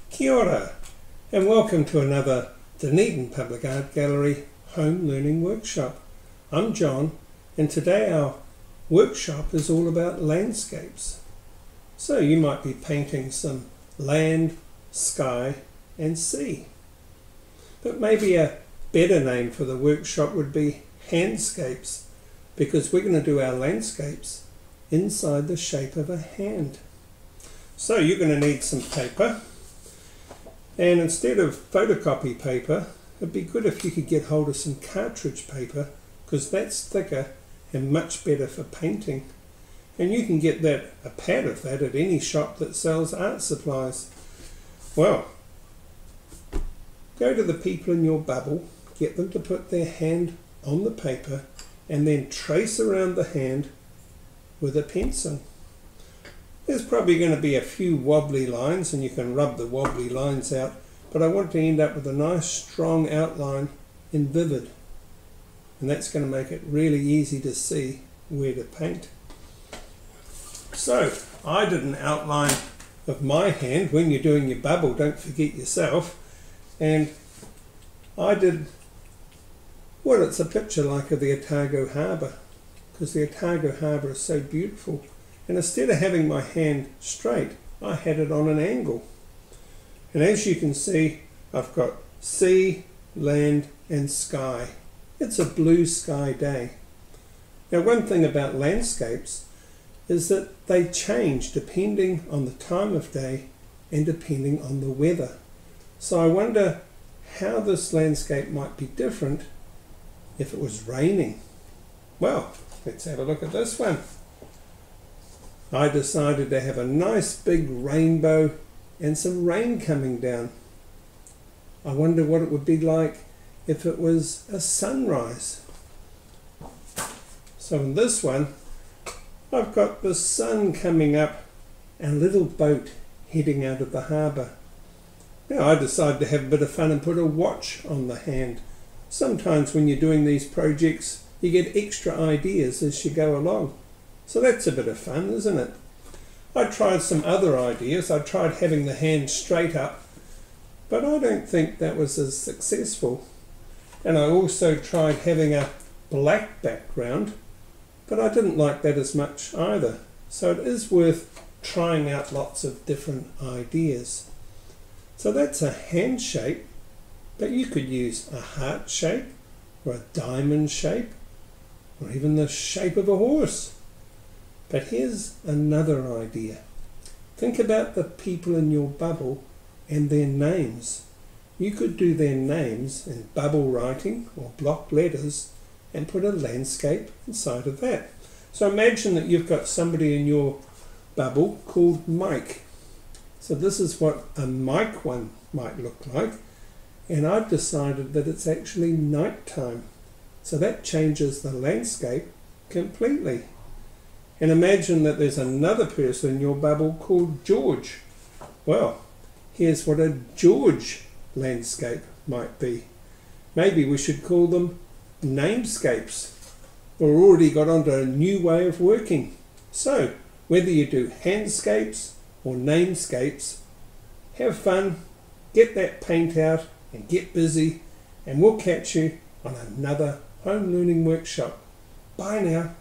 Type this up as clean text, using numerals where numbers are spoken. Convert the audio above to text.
Kia ora, and welcome to another Dunedin Public Art Gallery Home Learning Workshop. I'm John, and today our workshop is all about landscapes. So you might be painting some land, sky and sea. But maybe a better name for the workshop would be Handscapes, because we're going to do our landscapes inside the shape of a hand. So you're going to need some paper. And instead of photocopy paper, it'd be good if you could get hold of some cartridge paper, because that's thicker and much better for painting. And you can get a pad of that at any shop that sells art supplies. Well, go to the people in your bubble, get them to put their hand on the paper, and then trace around the hand with a pencil. There's probably going to be a few wobbly lines, and you can rub the wobbly lines out, but I want to end up with a nice strong outline in vivid, and that's going to make it really easy to see where to paint. So I did an outline of my hand. When you're doing your bubble, don't forget yourself, and I did what it's a picture like of the Otago Harbour, because the Otago Harbour is so beautiful. And instead of having my hand straight, I had it on an angle. And as you can see, I've got sea, land and sky. It's a blue sky day. Now, one thing about landscapes is that they change depending on the time of day and depending on the weather. So I wonder how this landscape might be different if it was raining. Well, let's have a look at this one. I decided to have a nice big rainbow and some rain coming down. I wonder what it would be like if it was a sunrise. So in this one, I've got the sun coming up and a little boat heading out of the harbour. Now I decided to have a bit of fun and put a watch on the hand. Sometimes when you're doing these projects, you get extra ideas as you go along. So that's a bit of fun, isn't it? I tried some other ideas. I tried having the hand straight up, but I don't think that was as successful. And I also tried having a black background, but I didn't like that as much either. So it is worth trying out lots of different ideas. So that's a hand shape, but you could use a heart shape, or a diamond shape, or even the shape of a horse. But here's another idea. Think about the people in your bubble and their names. You could do their names in bubble writing or block letters and put a landscape inside of that. So imagine that you've got somebody in your bubble called Mike. So this is what a Mike one might look like. And I've decided that it's actually nighttime. So that changes the landscape completely. And imagine that there's another person in your bubble called George. Well, here's what a George landscape might be. Maybe we should call them namescapes. We've already got onto a new way of working. So, whether you do handscapes or namescapes, have fun, get that paint out and get busy, and we'll catch you on another home learning workshop. Bye now.